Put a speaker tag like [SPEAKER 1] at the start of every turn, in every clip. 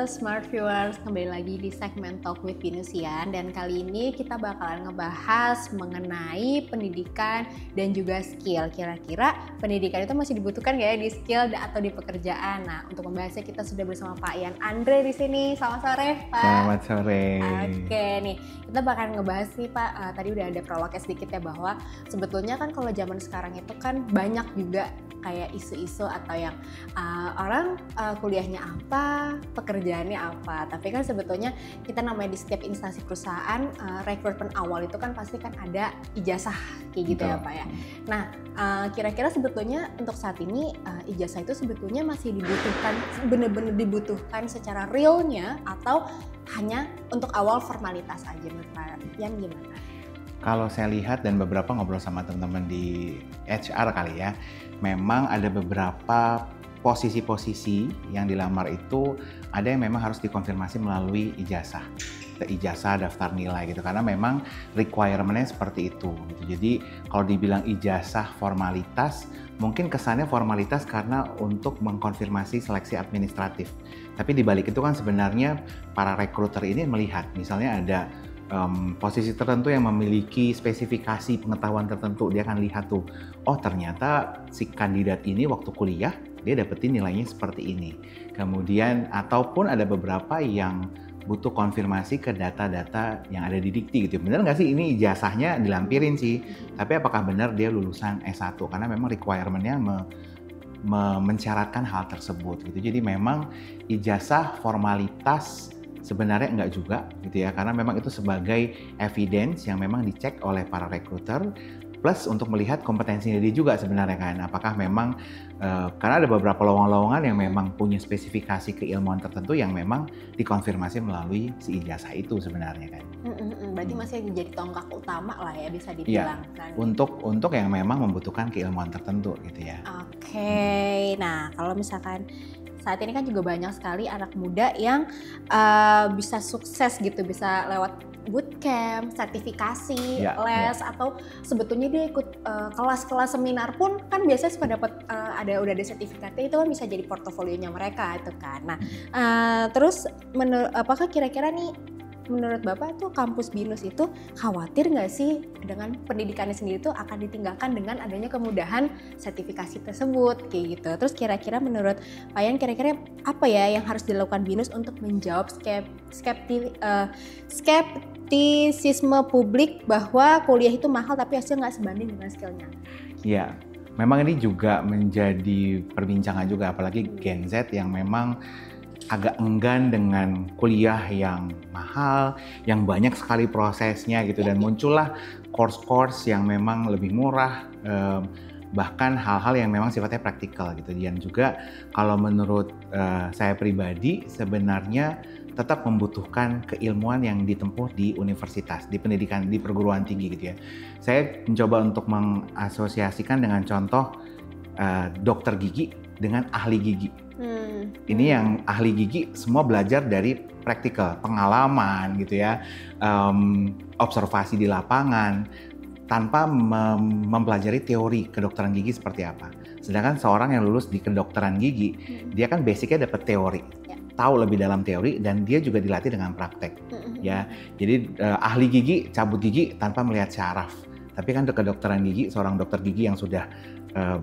[SPEAKER 1] Smart Viewers, kembali lagi di segmen Talk with Pinusian. Dan kali ini kita bakalan ngebahas mengenai pendidikan dan juga skill. Kira-kira pendidikan itu masih dibutuhkan gak ya di skill atau di pekerjaan? Nah, untuk membahasnya kita sudah bersama Pak Ian Andre di sini. Selamat sore, Pak.
[SPEAKER 2] Selamat sore.
[SPEAKER 1] Oke nih, kita bakalan ngebahas nih Pak, tadi udah ada prolognya sedikit ya, bahwa sebetulnya kan kalau zaman sekarang itu kan banyak juga kayak isu-isu atau yang orang kuliahnya apa, pekerjaannya apa. Tapi kan sebetulnya kita namanya di setiap instansi perusahaan, rekrutmen awal itu kan pasti kan ada ijazah kayak gitu. Betul. Ya Pak ya. Nah, kira-kira sebetulnya untuk saat ini ijazah itu sebetulnya masih dibutuhkan, benar-benar dibutuhkan secara realnya atau hanya untuk awal formalitas aja menurut Pak Ian gimana?
[SPEAKER 2] Kalau saya lihat dan beberapa ngobrol sama teman-teman di HR kali ya, memang ada beberapa posisi-posisi yang dilamar itu ada yang memang harus dikonfirmasi melalui ijazah, daftar nilai gitu, karena memang requirement-nya seperti itu gitu. Jadi kalau dibilang ijazah formalitas, mungkin kesannya formalitas karena untuk mengkonfirmasi seleksi administratif. Tapi di balik itu kan sebenarnya para recruiter ini melihat misalnya ada posisi tertentu yang memiliki spesifikasi pengetahuan tertentu, dia akan lihat tuh, oh ternyata si kandidat ini waktu kuliah dia dapetin nilainya seperti ini. Kemudian ataupun ada beberapa yang butuh konfirmasi ke data-data yang ada di Dikti gitu. Benar nggak sih ini ijazahnya dilampirin sih, tapi apakah benar dia lulusan S1? Karena memang requirement-nya mensyaratkan hal tersebut gitu. Jadi memang ijazah formalitas sebenarnya enggak juga gitu ya, karena memang itu sebagai evidence yang memang dicek oleh para recruiter, plus untuk melihat kompetensinya dia juga sebenarnya kan, apakah memang karena ada beberapa lowongan-lowongan yang memang punya spesifikasi keilmuan tertentu yang memang dikonfirmasi melalui si ijazah itu sebenarnya kan.
[SPEAKER 1] Berarti masih jadi tonggak utama lah ya bisa dibilang kan.
[SPEAKER 2] Untuk yang memang membutuhkan keilmuan tertentu gitu ya.
[SPEAKER 1] Oke. Nah kalau misalkan saat ini kan juga banyak sekali anak muda yang bisa sukses gitu, bisa lewat bootcamp, sertifikasi, les, atau sebetulnya dia ikut kelas-kelas seminar pun kan biasanya suka dapat udah ada sertifikatnya, itu kan bisa jadi portofolionya mereka itu kan. Nah, terus apakah kira-kira nih menurut Bapak tuh kampus BINUS itu khawatir nggak sih dengan pendidikannya sendiri tuh akan ditinggalkan dengan adanya kemudahan sertifikasi tersebut kayak gitu. Terus kira-kira menurut Pak Ian kira-kira apa ya yang harus dilakukan BINUS untuk menjawab skeptisisme publik bahwa kuliah itu mahal tapi hasilnya nggak sebanding dengan skillnya?
[SPEAKER 2] Iya, memang ini juga menjadi perbincangan juga, apalagi Gen Z yang memang agak enggan dengan kuliah yang mahal, yang banyak sekali prosesnya gitu, dan muncullah course-course yang memang lebih murah, bahkan hal-hal yang memang sifatnya praktikal gitu. Dan juga kalau menurut saya pribadi sebenarnya tetap membutuhkan keilmuan yang ditempuh di universitas, di pendidikan, di perguruan tinggi gitu ya. Saya mencoba untuk mengasosiasikan dengan contoh dokter gigi dengan ahli gigi. Ini yang ahli gigi semua belajar dari praktikal, pengalaman gitu ya, observasi di lapangan, tanpa mempelajari teori kedokteran gigi seperti apa. Sedangkan seorang yang lulus di kedokteran gigi, dia kan basicnya dapat teori, tahu lebih dalam teori, dan dia juga dilatih dengan praktek. Ya, jadi ahli gigi cabut gigi tanpa melihat syaraf. Tapi kan kedokteran gigi, seorang dokter gigi yang sudah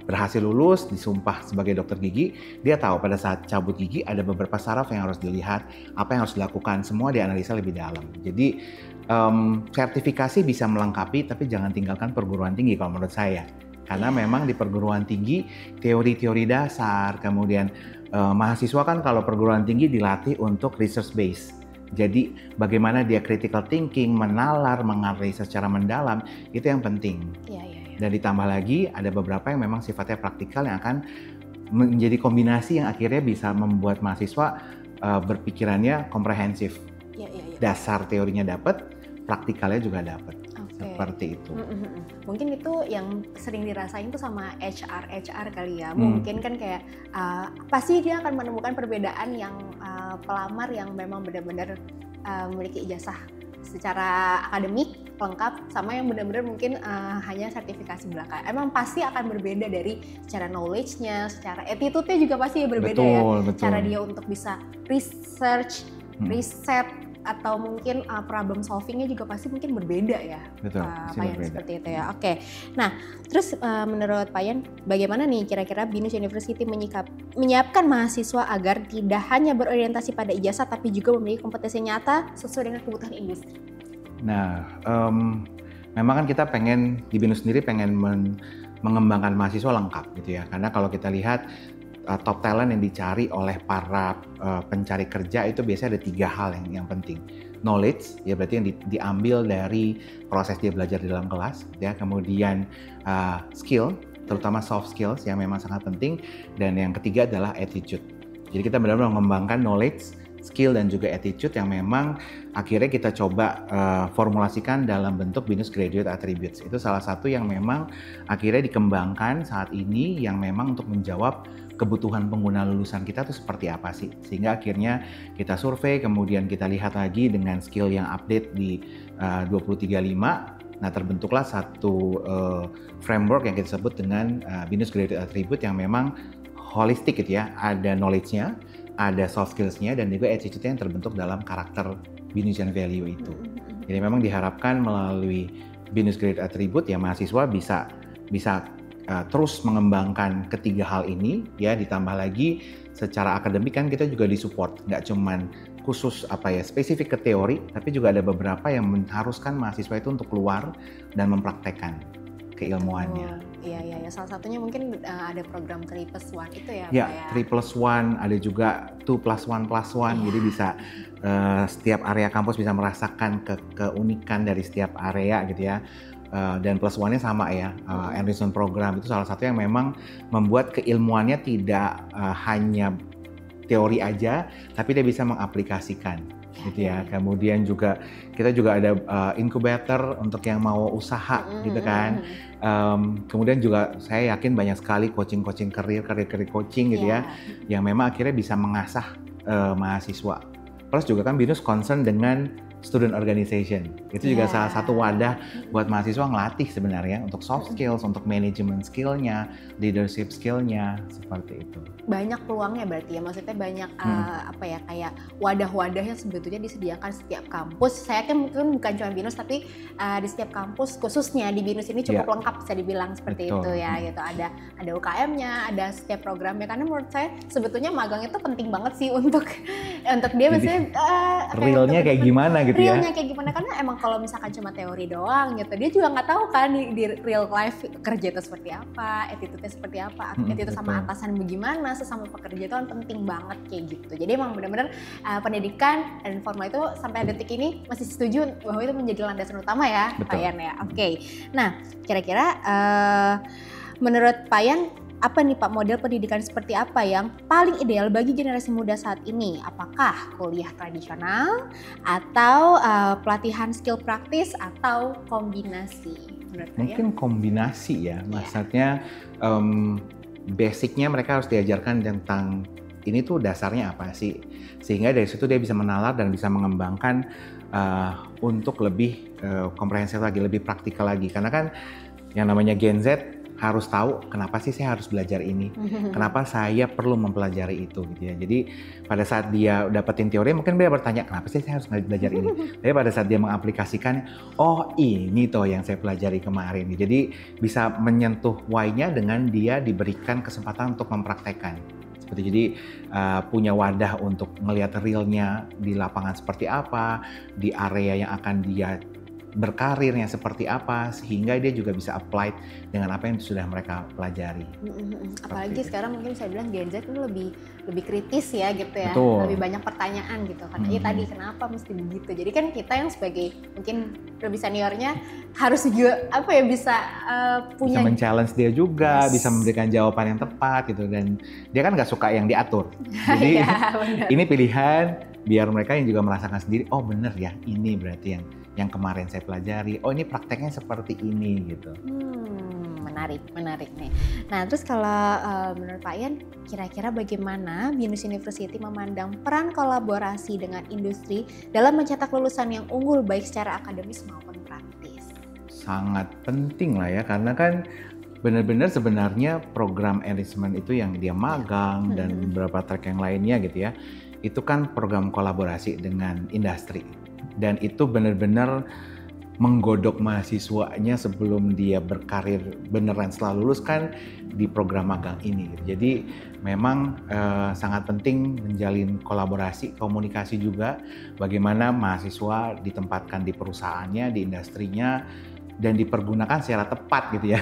[SPEAKER 2] berhasil lulus, disumpah sebagai dokter gigi, dia tahu pada saat cabut gigi ada beberapa saraf yang harus dilihat, apa yang harus dilakukan, semua dianalisa lebih dalam. Jadi sertifikasi bisa melengkapi, tapi jangan tinggalkan perguruan tinggi kalau menurut saya. Karena memang di perguruan tinggi teori-teori dasar, kemudian mahasiswa kan kalau perguruan tinggi dilatih untuk research base. Jadi bagaimana dia critical thinking, menalar, menganalisa secara mendalam, itu yang penting. Dan ditambah lagi ada beberapa yang memang sifatnya praktikal yang akan menjadi kombinasi yang akhirnya bisa membuat mahasiswa berpikirannya komprehensif. Dasar teorinya dapat, praktikalnya juga dapat. Seperti itu.
[SPEAKER 1] Mungkin itu yang sering dirasain tuh sama HR kali ya. Mungkin kan kayak pasti dia akan menemukan perbedaan yang pelamar yang memang benar-benar memiliki ijazah secara akademik lengkap sama yang benar-benar mungkin hanya sertifikasi belaka. Emang pasti akan berbeda dari secara knowledge-nya, secara attitude-nya juga pasti berbeda
[SPEAKER 2] betul.
[SPEAKER 1] Cara dia untuk bisa research, riset, atau mungkin problem solvingnya juga pasti mungkin berbeda ya.
[SPEAKER 2] Betul,
[SPEAKER 1] Pak Yan, seperti itu ya. Oke. Nah, terus menurut Pak Yan, bagaimana nih kira-kira BINUS University menyiapkan mahasiswa agar tidak hanya berorientasi pada ijazah tapi juga memiliki kompetensi nyata sesuai dengan kebutuhan industri?
[SPEAKER 2] Nah, memang kan kita pengen di BINUS sendiri pengen mengembangkan mahasiswa lengkap gitu ya. Karena kalau kita lihat top talent yang dicari oleh para pencari kerja itu biasanya ada 3 hal yang penting. Knowledge, ya berarti yang diambil dari proses dia belajar di dalam kelas, ya. Kemudian skill, terutama soft skills yang memang sangat penting. Dan yang ketiga adalah attitude. Jadi kita benar-benar mengembangkan knowledge, skill dan juga attitude yang memang akhirnya kita coba formulasikan dalam bentuk BINUS Graduate Attributes. Itu salah satu yang memang akhirnya dikembangkan saat ini yang memang untuk menjawab kebutuhan pengguna lulusan kita tuh seperti apa sih. Sehingga akhirnya kita survei, kemudian kita lihat lagi dengan skill yang update di 2035. Nah, terbentuklah satu framework yang kita sebut dengan BINUS Graduate Attribute yang memang holistik gitu ya. Ada knowledge-nya, ada soft skills-nya, dan juga attitude-nya yang terbentuk dalam karakter BINUSian value itu. Jadi memang diharapkan melalui BINUS Graduate Attribute ya mahasiswa bisa terus mengembangkan ketiga hal ini ya, ditambah lagi secara akademik kan kita juga disupport, nggak cuman khusus spesifik ke teori, tapi juga ada beberapa yang mengharuskan mahasiswa itu untuk keluar dan mempraktekkan keilmuannya.
[SPEAKER 1] Iya. Salah satunya mungkin ada program 3+1 itu ya,
[SPEAKER 2] ya,
[SPEAKER 1] Pak ya.
[SPEAKER 2] 3+1, ada juga 2+1+1, jadi bisa setiap area kampus bisa merasakan keunikan dari setiap area gitu ya. Dan +1-nya sama ya, enrichment program itu salah satu yang memang membuat keilmuannya tidak hanya teori aja, tapi dia bisa mengaplikasikan gitu ya. Kemudian juga kita juga ada incubator untuk yang mau usaha gitu kan. Kemudian juga saya yakin banyak sekali coaching career coaching gitu ya, yang memang akhirnya bisa mengasah mahasiswa. Plus juga kan BINUS concern dengan student organization. Itu juga salah satu wadah buat mahasiswa ngelatih sebenarnya untuk soft skills, untuk management skill-nya, leadership skill-nya, seperti itu.
[SPEAKER 1] Banyak peluangnya berarti ya, maksudnya banyak kayak wadah-wadah yang sebetulnya disediakan setiap kampus. Saya yakin mungkin bukan cuma BINUS, tapi di setiap kampus, khususnya di BINUS ini cukup lengkap bisa dibilang seperti itu ya. Gitu. Ada UKM-nya, ada setiap programnya. Karena menurut saya sebetulnya magang itu penting banget sih untuk dia maksudnya
[SPEAKER 2] realnya kayak gimana gitu ya.
[SPEAKER 1] Realnya kayak gimana, karena emang kalau misalkan cuma teori doang gitu, dia juga nggak tahu kan di real life kerja itu seperti apa, attitude-nya seperti apa, attitude sama atasan bagaimana, sesama pekerja itu kan penting banget kayak gitu. Jadi emang benar-benar pendidikan dan formal itu sampai detik ini masih setuju bahwa itu menjadi landasan utama ya, Pak Yan ya. Oke. Nah, kira-kira menurut Pak Yan, apa nih Pak, model pendidikan seperti apa yang paling ideal bagi generasi muda saat ini? Apakah kuliah tradisional atau pelatihan skill praktis atau kombinasi?
[SPEAKER 2] Mungkin kombinasi ya, maksudnya basicnya mereka harus diajarkan tentang ini tuh dasarnya apa sih, sehingga dari situ dia bisa menalar dan bisa mengembangkan untuk lebih komprehensif lagi, lebih praktikal lagi. Karena kan yang namanya Gen Z harus tahu kenapa sih saya harus belajar ini, kenapa saya perlu mempelajari itu gitu ya. Jadi pada saat dia dapetin teori mungkin dia bertanya kenapa sih saya harus belajar ini. Tapi pada saat dia mengaplikasikan, oh ini toh yang saya pelajari kemarin. Jadi bisa menyentuh why-nya dengan dia diberikan kesempatan untuk mempraktekkan. Jadi punya wadah untuk melihat realnya di lapangan seperti apa, di area yang akan dia berkarirnya seperti apa, sehingga dia juga bisa apply dengan apa yang sudah mereka pelajari.
[SPEAKER 1] Apalagi sekarang mungkin saya bilang Gen Z itu lebih kritis ya gitu ya.
[SPEAKER 2] Betul.
[SPEAKER 1] Lebih banyak pertanyaan gitu kan. Tadi kenapa mesti begitu. Jadi kan kita yang sebagai mungkin lebih seniornya harus juga bisa punya,
[SPEAKER 2] bisa men-challenge dia juga, bisa memberikan jawaban yang tepat gitu, dan dia kan nggak suka yang diatur. Jadi ini pilihan biar mereka yang juga merasakan sendiri, oh bener ya, ini berarti yang kemarin saya pelajari, oh ini prakteknya seperti ini gitu.
[SPEAKER 1] Menarik nih. Nah terus kalau menurut Pak Yan, kira-kira bagaimana BINUS University memandang peran kolaborasi dengan industri dalam mencetak lulusan yang unggul baik secara akademis maupun praktis?
[SPEAKER 2] sangat penting lah ya, karena kan benar-benar sebenarnya program enrichment itu yang dia magang dan beberapa track yang lainnya gitu ya, itu kan program kolaborasi dengan industri, dan itu benar-benar menggodok mahasiswanya sebelum dia berkarir beneran setelah lulus kan di program magang ini. Jadi memang sangat penting menjalin kolaborasi, komunikasi juga, bagaimana mahasiswa ditempatkan di perusahaannya, di industrinya, dan dipergunakan secara tepat gitu ya.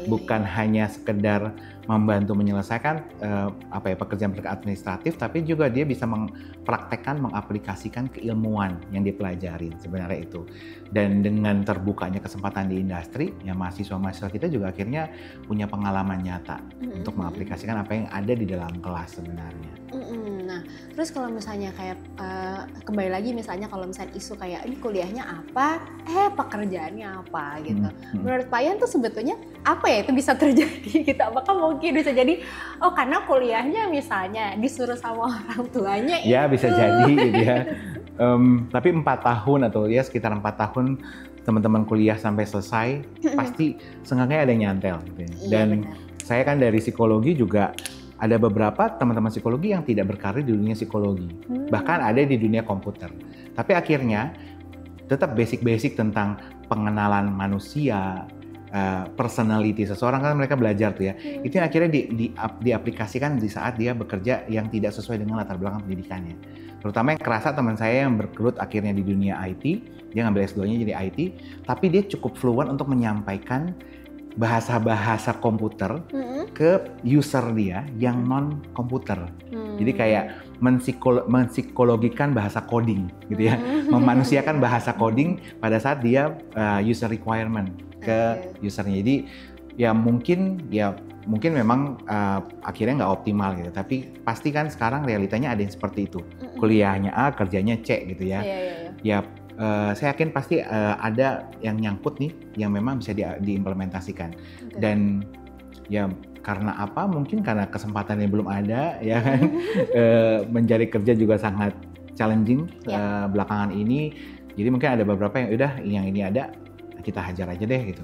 [SPEAKER 2] Bukan hanya sekedar membantu menyelesaikan pekerjaan-pekerjaan administratif, tapi juga dia bisa mempraktekkan, mengaplikasikan keilmuan yang dipelajarin sebenarnya itu. Dan dengan terbukanya kesempatan di industri, ya mahasiswa-mahasiswa kita juga akhirnya punya pengalaman nyata untuk mengaplikasikan apa yang ada di dalam kelas sebenarnya.
[SPEAKER 1] Nah, terus kalau misalnya kayak kembali lagi misalnya kalau misalnya isu kayak ini kuliahnya apa, pekerjaannya apa gitu. Menurut Pak Yan tuh sebetulnya apa ya itu bisa terjadi gitu? Apakah mungkin bisa jadi karena kuliahnya misalnya disuruh sama orang tuanya itu.
[SPEAKER 2] Ya bisa jadi gitu ya. Tapi 4 tahun atau ya sekitar 4 tahun teman-teman kuliah sampai selesai pasti seenggaknya ada yang nyantel gitu ya. Dan saya kan dari psikologi juga ada beberapa teman-teman psikologi yang tidak berkarir di dunia psikologi, bahkan ada di dunia komputer. Tapi akhirnya tetap basic-basic tentang pengenalan manusia, personality seseorang kan mereka belajar tuh ya. Itu yang akhirnya diaplikasikan di saat dia bekerja yang tidak sesuai dengan latar belakang pendidikannya. Terutama yang kerasa teman saya yang bergelut akhirnya di dunia IT, dia ngambil S2-nya jadi IT, tapi dia cukup fluent untuk menyampaikan bahasa-bahasa komputer ke user dia yang non-komputer. Jadi kayak menpsikologikan bahasa coding gitu ya. Memanusiakan bahasa coding pada saat dia user requirement ke usernya. Jadi ya mungkin memang akhirnya nggak optimal gitu. Tapi pasti kan sekarang realitanya ada yang seperti itu. Kuliahnya A, kerjanya C gitu ya. Ya saya yakin pasti ada yang nyangkut nih yang memang bisa diimplementasikan. Dan ya karena apa? Mungkin karena kesempatannya belum ada ya kan. Mencari kerja juga sangat challenging belakangan ini. Jadi mungkin ada beberapa yang ini ada, kita hajar aja deh gitu.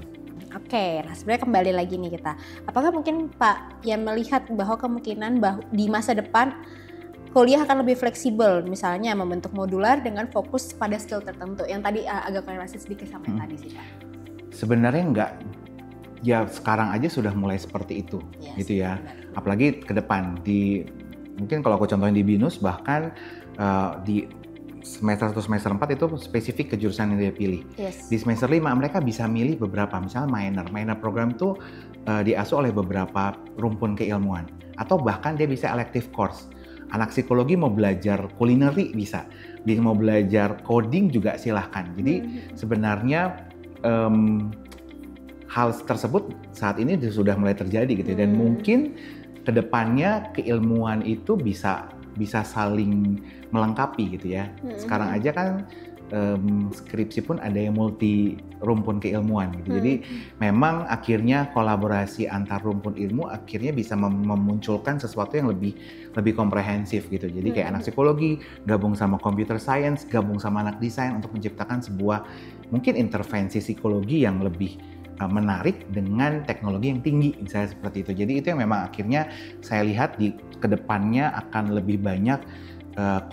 [SPEAKER 1] Oke, nah sebenarnya kembali lagi nih kita. Apakah mungkin Pak yang melihat bahwa kemungkinan di masa depan kuliah akan lebih fleksibel, misalnya membentuk modular dengan fokus pada skill tertentu yang tadi agak korelasi sedikit sama yang tadi sih Pak?
[SPEAKER 2] Sebenarnya enggak, ya sekarang aja sudah mulai seperti itu, gitu ya. Benar. Apalagi ke depan mungkin kalau aku contohin di BINUS bahkan di semester 1 semester 4 itu spesifik ke jurusan yang dia pilih. Di semester 5 mereka bisa milih beberapa, misalnya minor program itu diasuh oleh beberapa rumpun keilmuan atau bahkan dia bisa elective course. Anak psikologi mau belajar kulineri bisa, dia mau belajar coding juga silahkan. Jadi sebenarnya hal tersebut saat ini sudah mulai terjadi gitu dan mungkin kedepannya keilmuan itu bisa saling melengkapi gitu ya. Sekarang aja kan skripsi pun ada yang multi rumpun keilmuan gitu. Jadi memang akhirnya kolaborasi antar rumpun ilmu akhirnya bisa memunculkan sesuatu yang lebih komprehensif gitu. Jadi kayak anak psikologi gabung sama computer science, gabung sama anak desain untuk menciptakan sebuah mungkin intervensi psikologi yang lebih menarik dengan teknologi yang tinggi misalnya seperti itu. Jadi itu yang memang akhirnya saya lihat di kedepannya akan lebih banyak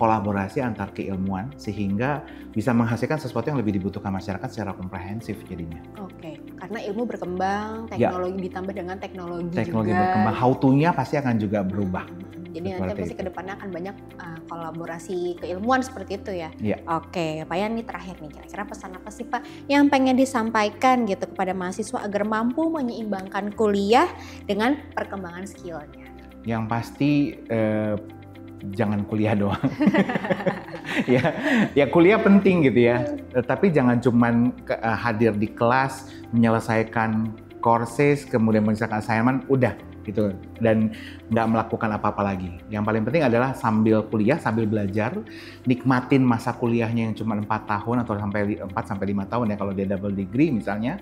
[SPEAKER 2] kolaborasi antar keilmuan sehingga bisa menghasilkan sesuatu yang lebih dibutuhkan masyarakat secara komprehensif jadinya.
[SPEAKER 1] Oke, karena ilmu berkembang, teknologi ditambah dengan teknologi juga.
[SPEAKER 2] Berkembang, how to-nya pasti akan juga berubah.
[SPEAKER 1] Jadi nanti pasti kedepannya akan banyak kolaborasi keilmuan seperti itu ya. Oke, Pak Yan, ini terakhir nih, kira-kira pesan apa sih Pak yang pengen disampaikan gitu kepada mahasiswa agar mampu menyeimbangkan kuliah dengan perkembangan skillnya?
[SPEAKER 2] Yang pasti jangan kuliah doang. ya kuliah penting gitu ya. Tapi jangan cuman hadir di kelas, menyelesaikan courses, kemudian menyelesaikan assignment, udah gitu. Dan nggak melakukan apa-apa lagi. Yang paling penting adalah sambil kuliah, sambil belajar, nikmatin masa kuliahnya yang cuma 4 tahun atau sampai 4-5 tahun ya kalau dia double degree misalnya.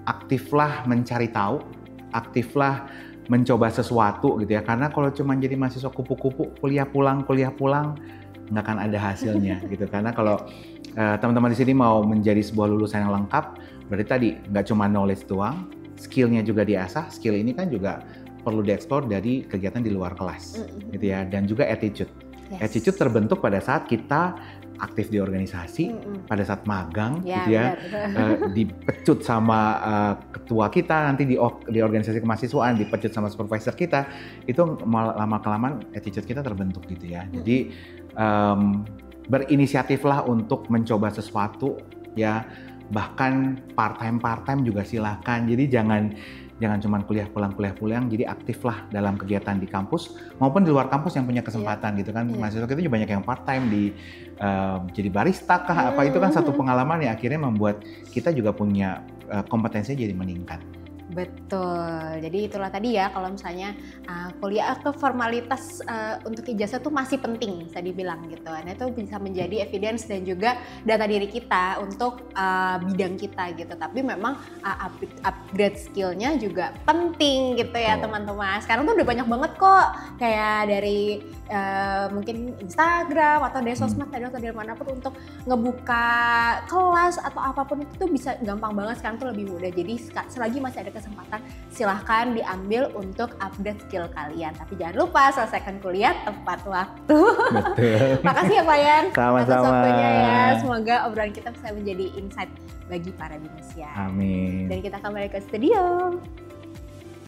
[SPEAKER 2] Aktiflah mencari tahu, aktiflah mencoba sesuatu gitu ya, karena kalau cuma jadi mahasiswa kupu-kupu kuliah pulang nggak akan ada hasilnya gitu. Karena kalau teman-teman di sini mau menjadi sebuah lulusan yang lengkap, berarti tadi nggak cuma knowledge doang, skillnya juga diasah. Skill ini kan juga perlu dieksplor dari kegiatan di luar kelas, gitu ya. Dan juga attitude. Attitude terbentuk pada saat kita aktif di organisasi, pada saat magang, gitu ya, dipecut sama ketua kita, nanti di organisasi kemahasiswaan, dipecut sama supervisor kita, itu lama-kelamaan attitude kita terbentuk gitu ya. Jadi berinisiatiflah untuk mencoba sesuatu ya, bahkan part-time juga silahkan. Jadi jangan cuma kuliah pulang, jadi aktiflah dalam kegiatan di kampus maupun di luar kampus yang punya kesempatan gitu kan. Mahasiswa kita juga banyak yang part-time di jadi barista kah, apa itu kan satu pengalaman yang akhirnya membuat kita juga punya kompetensinya jadi meningkat.
[SPEAKER 1] Betul, jadi itulah tadi ya kalau misalnya kuliah ke formalitas untuk ijazah tuh masih penting bisa dibilang gitu. Nah itu bisa menjadi evidence dan juga data diri kita untuk bidang kita gitu. Tapi memang upgrade skillnya juga penting gitu ya teman-teman. Sekarang tuh udah banyak banget kok kayak dari mungkin Instagram atau dari sosmed atau dari manapun untuk ngebuka kelas atau apapun itu tuh bisa gampang banget sekarang tuh lebih mudah. Jadi selagi masih ada kesempatan silahkan diambil untuk update skill kalian. Tapi jangan lupa selesaikan kuliah tepat waktu.
[SPEAKER 2] Betul.
[SPEAKER 1] Makasih ya Pak Yan atas waktunya ya. Semoga obrolan kita bisa menjadi insight bagi para binus ya.
[SPEAKER 2] Amin.
[SPEAKER 1] Dan kita kembali ke studio.